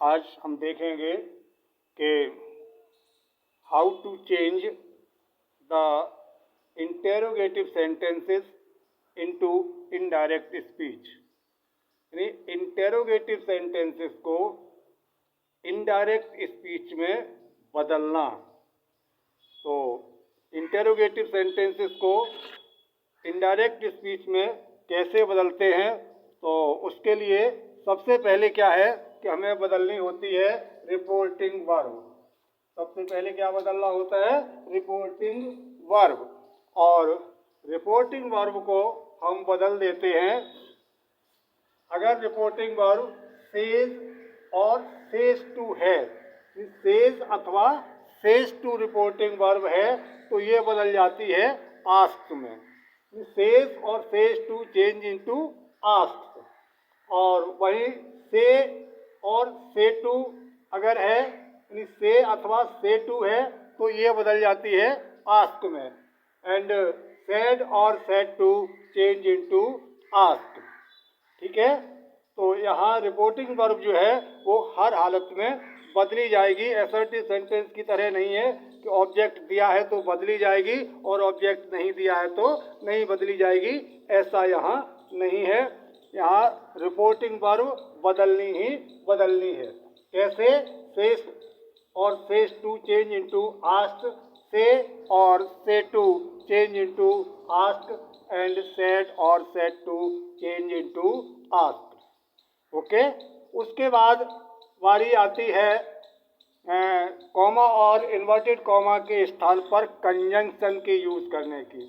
आज हम देखेंगे कि how to change the interrogative sentences into indirect speech. यानी इंटेरोगेटिव सेंटेंसेस को इनडायरेक्ट स्पीच में बदलना। तो इंटेरोगेटिव सेंटेंसेस को इनडायरेक्ट स्पीच में कैसे बदलते हैं, तो उसके लिए सबसे पहले क्या है कि हमें बदलनी होती है रिपोर्टिंग वर्ब। सबसे पहले क्या बदलना होता है? Reporting verb. और रिपोर्टिंग वर्ब को हम बदल देते हैं, अगर रिपोर्टिंग वर्ब सेज और सेज टू है, सेज अथवा सेज टू रिपोर्टिंग वर्ब है, तो ये बदल जाती है आस्क में। सेज और says to change into ask. और वही से और से टू अगर है, यानी से अथवा से टू है, तो ये बदल जाती है आस्क में। एंड सेड और said to change into ask. ठीक है, तो यहाँ रिपोर्टिंग वर्ब जो है वो हर हालत में बदली जाएगी। असर्टिव सेंटेंस की तरह नहीं है कि ऑब्जेक्ट दिया है तो बदली जाएगी और ऑब्जेक्ट नहीं दिया है तो नहीं बदली जाएगी, ऐसा यहाँ नहीं है। यहाँ रिपोर्टिंग वर्ब बदलनी ही बदलनी है। कैसे? सेज और says to change into ask, say और say to change into ask, and said और said to change into ask. Okay, उसके बाद बारी आती है कॉमा और इन्वर्टेड कॉमा के स्थान पर कंजंक्शन के यूज करने की।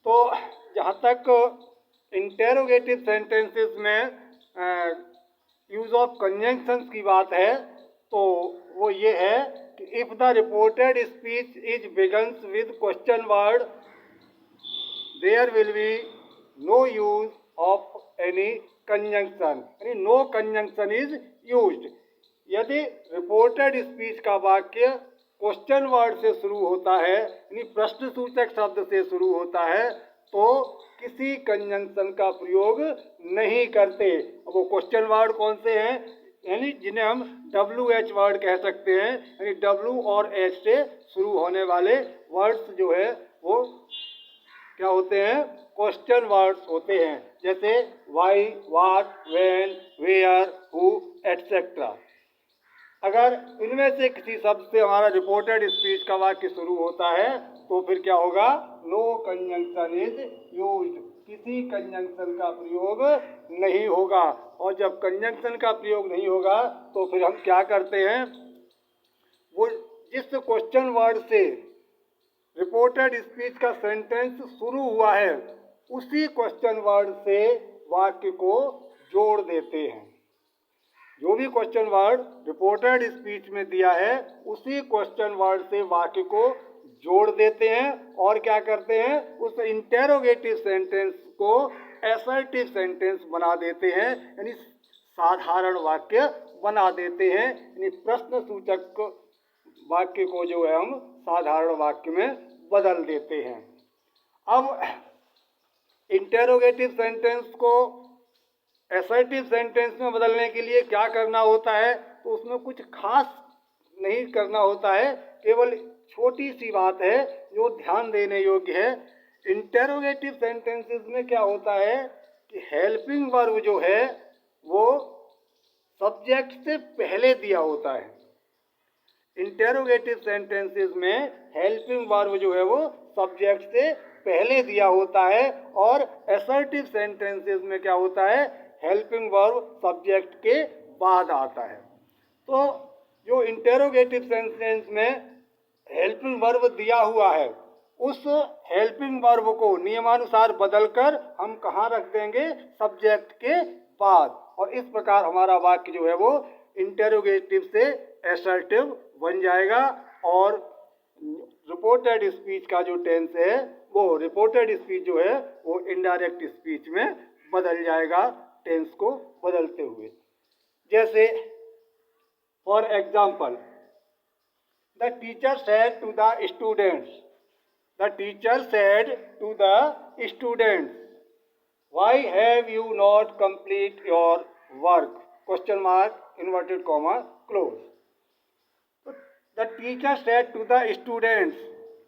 तो जहाँ तक इंटेरोगेटिव सेंटेंसेस में यूज ऑफ कंजंक्शंस की बात है, तो वो ये है कि if the reported speech is begins with question word, there will be no use of any conjunction, यानी नो कंजंक्शन इज यूज्ड। यदि रिपोर्टेड स्पीच का वाक्य क्वेश्चन वर्ड से शुरू होता है, यानी प्रश्न सूचक शब्द से शुरू होता है, तो किसी कंजंक्शन का प्रयोग नहीं करते। वो क्वेश्चन वर्ड कौन से हैं? यानी जिन्हें हम WH वर्ड कह सकते हैं, यानी W और H से शुरू होने वाले वर्ड्स जो है वो क्या होते हैं? क्वेश्चन वर्ड्स होते हैं। जैसे why, what, when, where, who, etcetera. अगर इनमें से किसी शब्द से हमारा रिपोर्टेड स्पीच का वाक्य शुरू होता है, तो फिर क्या होगा? नो कंजंक्शन इज यूज्ड, किसी कंजंक्शन का प्रयोग नहीं होगा। और जब कंजंक्शन का प्रयोग नहीं होगा तो फिर हम क्या करते हैं? वो जिस क्वेश्चन वर्ड से रिपोर्टेड स्पीच का सेंटेंस शुरू हुआ है, उसी क्वेश्चन वर्ड से वाक्य को जोड़ देते हैं। जो भी क्वेश्चन वर्ड रिपोर्टेड स्पीच में दिया है, उसी क्वेश्चन वर्ड से वाक्य को जोड़ देते हैं और क्या करते हैं? उस इंटेरोगेटिव सेंटेंस को असर्टिव सेंटेंस बना देते हैं, यानी साधारण वाक्य बना देते हैं। यानी प्रश्न सूचक वाक्य को जो है हम साधारण वाक्य में बदल देते हैं। अब इंटेरोगेटिव सेंटेंस को असर्टिव सेंटेंस में बदलने के लिए क्या करना होता है? तो उसमें कुछ खास नहीं करना होता है, केवल छोटी सी बात है जो ध्यान देने योग्य है। इंटेरोगेटिव सेंटेंसेस में क्या होता है कि हेल्पिंग वर्ब जो है वो सब्जेक्ट से पहले दिया होता है। इंटेरोगेटिव सेंटेंसेस में हेल्पिंग वर्ब जो है वो सब्जेक्ट से पहले दिया होता है, और असर्टिव सेंटेंसेस में क्या होता है? हेल्पिंग वर्ब सब्जेक्ट के बाद आता है। तो जो इंटेरोगेटिव सेंटेंस में हेल्पिंग वर्ब दिया हुआ है, उस हेल्पिंग वर्ब को नियमानुसार बदलकर हम कहाँ रख देंगे? सब्जेक्ट के बाद। और इस प्रकार हमारा वाक्य जो है वो इंटेरोगेटिव से असर्टिव बन जाएगा, और रिपोर्टेड स्पीच का जो टेंस है वो रिपोर्टेड स्पीच जो है वो इनडायरेक्ट स्पीच में बदल जाएगा, टेंस को बदलते हुए। जैसे for example, the teacher said to the students, the teacher said to the students, why have you not complete your work, question mark inverted comma close. The teacher said to the students,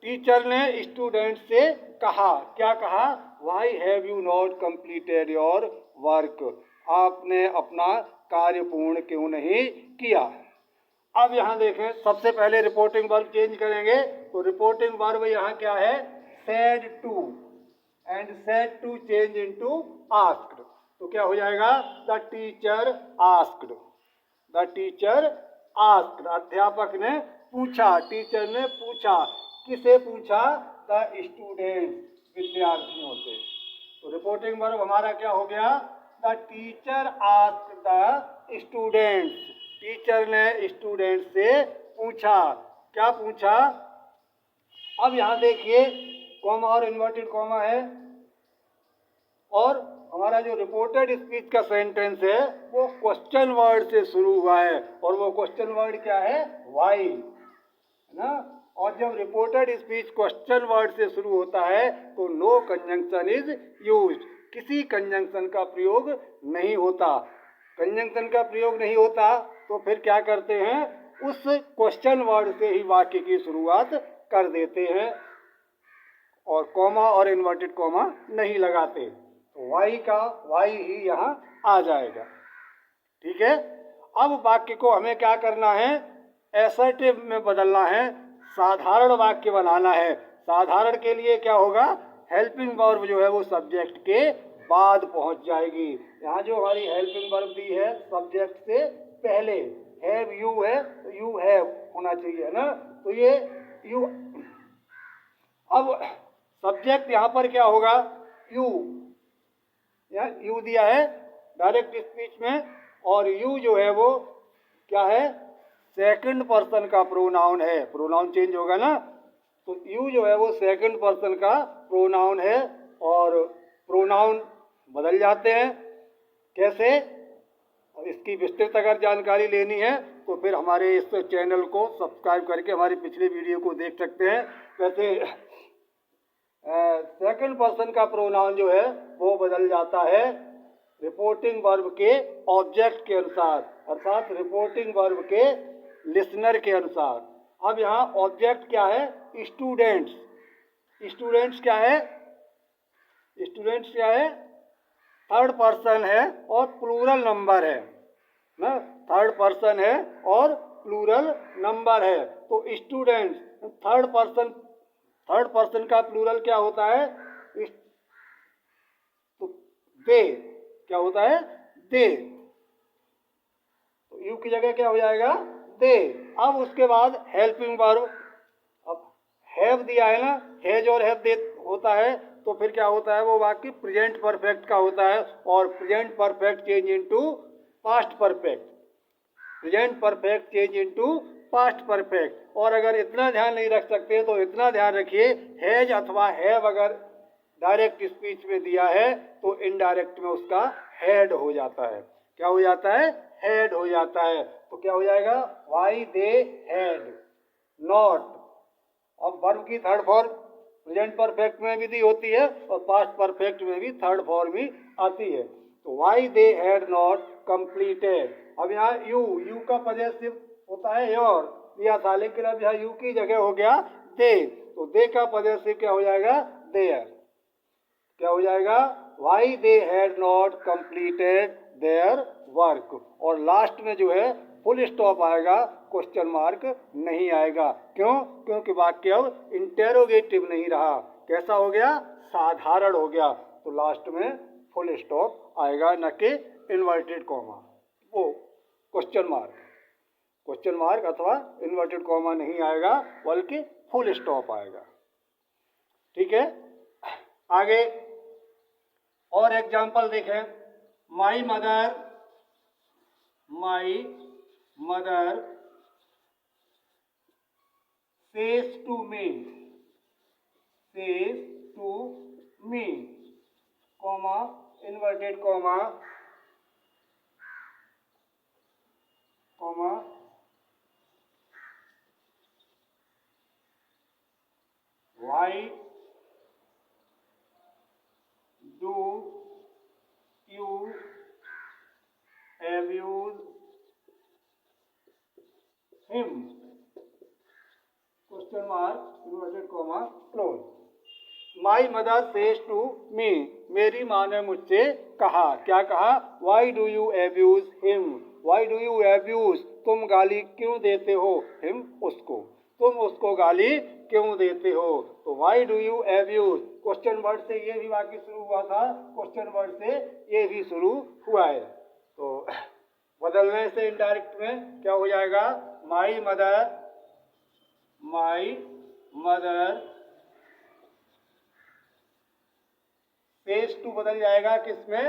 teacher ने student से कहा, क्या कहा? Why have you not completed your work, आपने अपना कार्य पूर्ण क्यों नहीं किया। अब यहाँ देखें, सबसे पहले रिपोर्टिंग वर्ब चेंज करेंगे, तो रिपोर्टिंग वर्ब यहाँ क्या है? Said to, and said to change into asked, तो क्या हो जाएगा? The teacher asked, the teacher asked, अध्यापक ने पूछा, टीचर ने पूछा, किसे पूछा? द स्टूडेंट, विद्यार्थियों से। तो रिपोर्टिंग वर्ब हमारा क्या हो गया? The teacher asked the students, teacher ने स्टूडेंट से पूछा, क्या पूछा? अब यहाँ देखिए कॉमा और इन्वर्टेड कॉमा है, और हमारा जो रिपोर्टेड स्पीच का सेंटेंस है वो क्वेश्चन वर्ड से शुरू हुआ है, और वो क्वेश्चन वर्ड क्या है? वाई, है ना। और जब रिपोर्टेड स्पीच क्वेश्चन वर्ड से शुरू होता है तो नो कंजंक्शन इज यूज्ड, किसी कंजंक्शन का प्रयोग नहीं होता। कंजंक्शन का प्रयोग नहीं होता तो फिर क्या करते हैं? उस क्वेश्चन वर्ड से ही वाक्य की शुरुआत कर देते हैं, और कॉमा और इन्वर्टेड कॉमा नहीं लगाते, तो वाई का वाई ही यहाँ आ जाएगा। ठीक है। अब वाक्य को हमें क्या करना है? एसर्टिव में बदलना है, साधारण वाक्य बनाना है। साधारण के लिए क्या होगा? हेल्पिंग वर्ब जो है वो सब्जेक्ट के बाद पहुंच जाएगी। यहाँ जो हमारी हेल्पिंग वर्ब दी है सब्जेक्ट से पहले, हैव यू है तो यू हैव होना चाहिए ना, तो ये यू। अब सब्जेक्ट यहाँ पर क्या होगा? यू, यहाँ यू दिया है डायरेक्ट स्पीच में, और यू जो है वो क्या है? सेकंड पर्सन का प्रोनाउन है, प्रोनाउन चेंज होगा ना, तो यू जो है वो सेकंड पर्सन का प्रोनाउन है, और प्रोनाउन बदल जाते हैं। कैसे? और इसकी विस्तृत अगर जानकारी लेनी है तो फिर हमारे इस चैनल को सब्सक्राइब करके हमारी पिछले वीडियो को देख सकते हैं। वैसे सेकंड पर्सन का प्रोनाउन जो है वो बदल जाता है रिपोर्टिंग वर्ब के ऑब्जेक्ट के अनुसार, अर्थात रिपोर्टिंग वर्ब के लिसनर के अनुसार। अब यहाँ ऑब्जेक्ट क्या है? स्टूडेंट्स। स्टूडेंट्स क्या है? स्टूडेंट्स क्या है? थर्ड पर्सन है और प्लूरल नंबर है ना, थर्ड पर्सन है और प्लूरल नंबर है। तो स्टूडेंट्स थर्ड पर्सन का प्लूरल क्या होता है? तो दे, क्या होता है? दे, तो यू की जगह क्या हो जाएगा? दे। अब उसके बाद हेल्पिंग वर्ब, अब हैव दिया है ना, हैज और हैव दे होता है, तो फिर क्या होता है? वो वाक्य प्रेजेंट परफेक्ट का होता है, और present perfect change into past perfect, present perfect change into past perfect. और अगर इतना ध्यान नहीं रख सकते तो इतना ध्यान रखिए, हैज अथवा हैव अगर डायरेक्ट स्पीच में दिया है तो इनडायरेक्ट में उसका हैड हो जाता है। क्या हो जाता है? हैड हो जाता है। तो क्या हो जाएगा? Why they had not. अब वर्ब की थर्ड फॉर्म प्रेजेंट परफेक्ट में भी दी होती है और पास्ट परफेक्ट में भी थर्ड फॉर्म ही आती है। तो why they had not completed. अब यहाँ यू का पजेसिव होता है योर दिया था, लेकिन अब यहाँ यू की जगह हो गया दे, तो दे का पजेसिव क्या हो जाएगा? देयर। क्या हो जाएगा? Why they had not completed their work. और लास्ट में जो है फुल स्टॉप आएगा, क्वेश्चन मार्क नहीं आएगा। क्यों? क्योंकि वाक्य अब इंटेरोगेटिव नहीं रहा, कैसा हो गया? साधारण हो गया। तो लास्ट में फुल स्टॉप आएगा, न कि इन्वर्टेड कॉमा, वो क्वेश्चन मार्क अथवा इन्वर्टेड कॉमा नहीं आएगा, बल्कि फुल स्टॉप आएगा। ठीक है। आगे और एग्जाम्पल देखें। My mother says to me, comma, inverted comma, why do you abuse him, question mark inverted comma close. My mother says to me, मेरी माँ ने मुझसे कहा, क्या कहा? Why do you abuse him, why do you abuse, तुम गाली क्यों देते हो, हिम, उसको, तुम उसको गाली क्यों देते हो। तो Y do you abuse, question word से ये भी वाक्य शुरू हुआ था, क्वेश्चन वर्ड से ये भी शुरू हुआ है। तो बदलने से इनडायरेक्ट में क्या हो जाएगा? माई मदर सेज टू बदल जाएगा किसमें?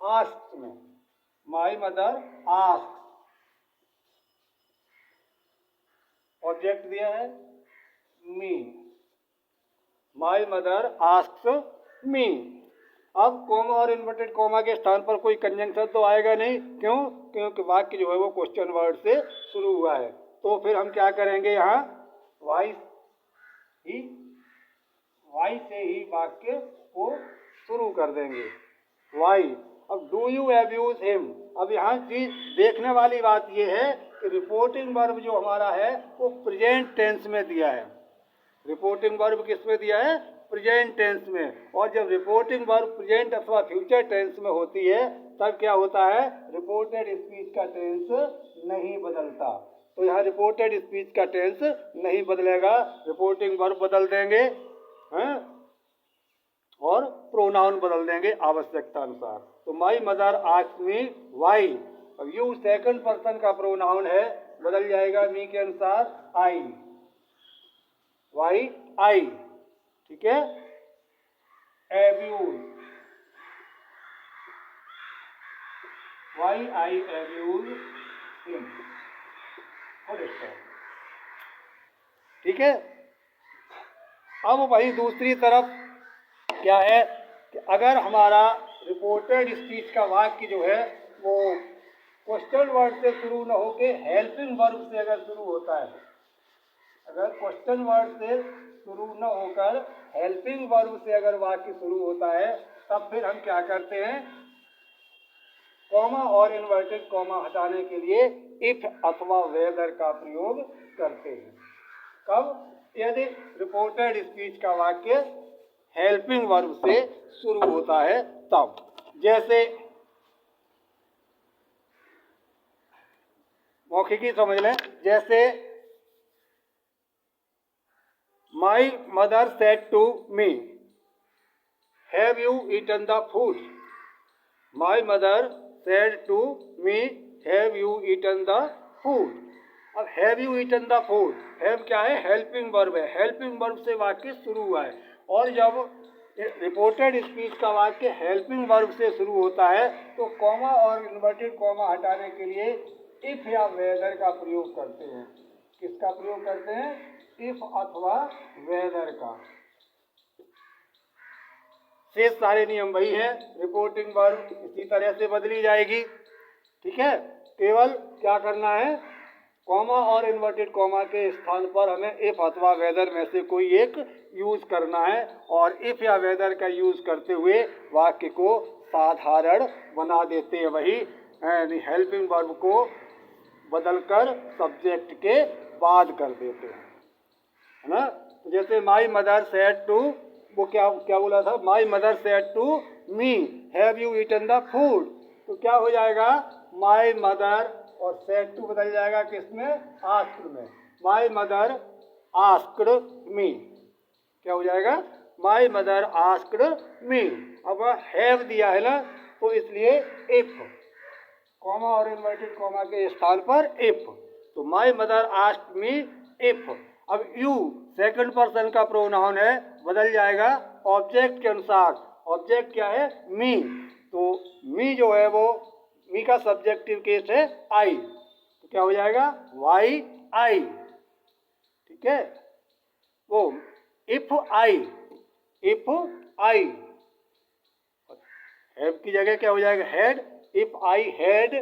आस्क्ड में। माई मदर आस्क्ड, ऑब्जेक्ट दिया है मी, माई मदर आस्क्ड मी। अब कॉमा और इन्वर्टेड कॉमा के स्थान पर कोई कंजंक्शन तो आएगा नहीं, क्यों? क्योंकि वाक्य जो है वो क्वेश्चन वर्ड से शुरू हुआ है। तो फिर हम क्या करेंगे? यहाँ वाई से ही वाक्य को शुरू कर देंगे, वाई। अब डू यू एब्यूज हिम, अब यहाँ चीज देखने वाली बात यह है कि रिपोर्टिंग वर्ब जो हमारा है वो प्रेजेंट टेंस में दिया है। रिपोर्टिंग वर्ब किस में दिया है? प्रेजेंट टेंस में। और जब रिपोर्टिंग वर्ब प्रेजेंट अथवा फ्यूचर टेंस में होती है तब क्या होता है? रिपोर्टेड स्पीच का टेंस नहीं बदलता। तो यहाँ रिपोर्टेड स्पीच का टेंस नहीं बदलेगा, रिपोर्टिंग वर्ब बदल देंगे हैं, और प्रोनाउन बदल देंगे आवश्यकता अनुसार। तो my mother asked me why, अब यू सेकंड पर्सन का प्रोनाउन है, बदल जाएगा मी के अनुसार आई, वाई आई, ठीक है। एब्यूज, वाई आई एब्यूज हिम, ठीक है। अब वही दूसरी तरफ क्या है कि अगर हमारा रिपोर्टेड स्पीच का वाक्य जो है वो क्वेश्चन वर्ड से शुरू न होके हेल्पिंग वर्ब से अगर शुरू होता है, अगर क्वेश्चन वर्ड से शुरू न होकर हेल्पिंग वर्ब से अगर वाक्य शुरू होता है, तब फिर हम क्या करते हैं? कॉमा और इन्वर्टेड कॉमा हटाने के लिए इफ अथवा वेदर का प्रयोग करते हैं। कब? यदि रिपोर्टेड स्पीच का वाक्य हेल्पिंग वर्ब से शुरू होता है तब। जैसे मौखिकी समझ लें, जैसे my mother said to me have you eaten the food, my mother said to me have you eaten the food. अब have you eaten the food, have क्या है? हेल्पिंग वर्ब है, हेल्पिंग वर्ब से वाक्य शुरू हुआ है। और जब रिपोर्टेड स्पीच का वाक्य हेल्पिंग वर्ब से शुरू होता है तो कॉमा और इन्वर्टेड कॉमा हटाने के लिए इफ या वेदर का प्रयोग करते हैं। किसका प्रयोग करते हैं? इफ अथवा वेदर का। शेष सारे नियम वही है, रिपोर्टिंग वर्ब इसी तरह से बदली जाएगी, ठीक है। केवल क्या करना है? कॉमा और इन्वर्टेड कॉमा के स्थान पर हमें इफ अथवा वेदर में से कोई एक यूज करना है, और इफ या वेदर का यूज करते हुए वाक्य को साधारण बना देते हैं। वही हेल्पिंग वर्ब को बदलकर सब्जेक्ट के बाद कर देते हैं, है ना। जैसे माई मदर सेड टू, वो क्या बोला था? My mother said to me have you eaten the food. तो क्या हो जाएगा? माई मदर और सेड टू बदल जाएगा किसमें? आस्क्ड में। माई मदर आस्क्ड मी, क्या हो जाएगा? माई मदर आस्क्ड मी। अब हैव दिया है ना, तो इसलिए इफ, कॉमा और इन्वर्टेड कॉमा के स्थान पर इफ। तो my mother asked me if. अब यू सेकंड पर्सन का प्रोनाउन है, बदल जाएगा ऑब्जेक्ट के अनुसार। ऑब्जेक्ट क्या है? मी। तो मी जो है वो मी का सब्जेक्टिव केस है आई, तो क्या हो जाएगा? वाई आई, ठीक है। वो if I, if I, have की जगह क्या हो जाएगा? Had. If I had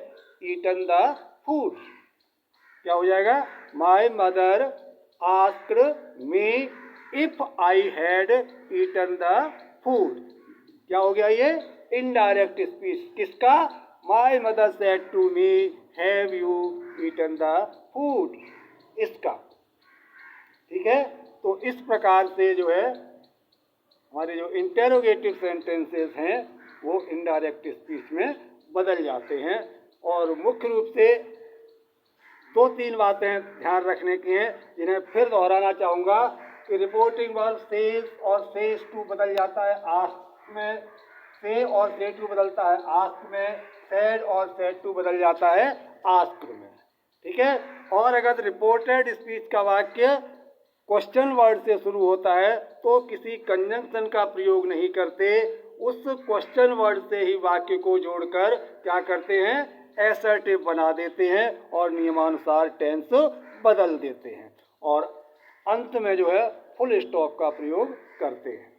eaten the food, क्या हो जाएगा? My mother asked me if I had eaten the food. क्या हो गया? ये इनडायरेक्ट स्पीच, किसका? My mother said to me have you eaten the food, इसका। ठीक है, तो इस प्रकार से जो है हमारे जो इंटेरोगेटिव सेंटेंसेस हैं वो इनडायरेक्ट स्पीच में बदल जाते हैं। और मुख्य रूप से 2-3 बातें ध्यान रखने की हैं जिन्हें फिर दोहराना चाहूँगा कि रिपोर्टिंग वर्ब सेज और सेज टू बदल जाता है आस्क में, से और से टू बदलता है आस्क में, सेड और सेड टू बदल जाता है आस्क में। ठीक है, और अगर रिपोर्टेड स्पीच का वाक्य क्वेश्चन वर्ड से शुरू होता है तो किसी कंजंक्शन का प्रयोग नहीं करते, उस क्वेश्चन वर्ड से ही वाक्य को जोड़कर क्या करते हैं, एसर्टिव बना देते हैं और नियमानुसार टेंस बदल देते हैं और अंत में जो है फुल स्टॉप का प्रयोग करते हैं।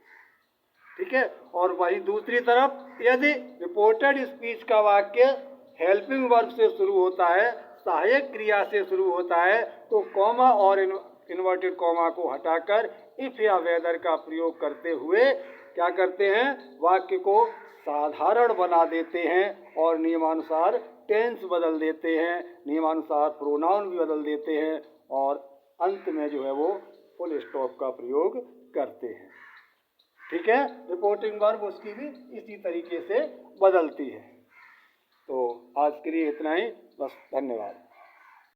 ठीक है, और वही दूसरी तरफ यदि रिपोर्टेड स्पीच का वाक्य हेल्पिंग वर्ब से शुरू होता है, सहायक क्रिया से शुरू होता है, तो कॉमा और इन्वर्टेड कॉमा को हटाकर इफ या वेदर का प्रयोग करते हुए क्या करते हैं, वाक्य को साधारण बना देते हैं और नियमानुसार टेंस बदल देते हैं, नियमानुसार प्रोनाउन भी बदल देते हैं और अंत में जो है वो फुल स्टॉप का प्रयोग करते हैं। ठीक है, रिपोर्टिंग वर्ब उसकी भी इसी तरीके से बदलती है। तो आज के लिए इतना ही, बस, धन्यवाद।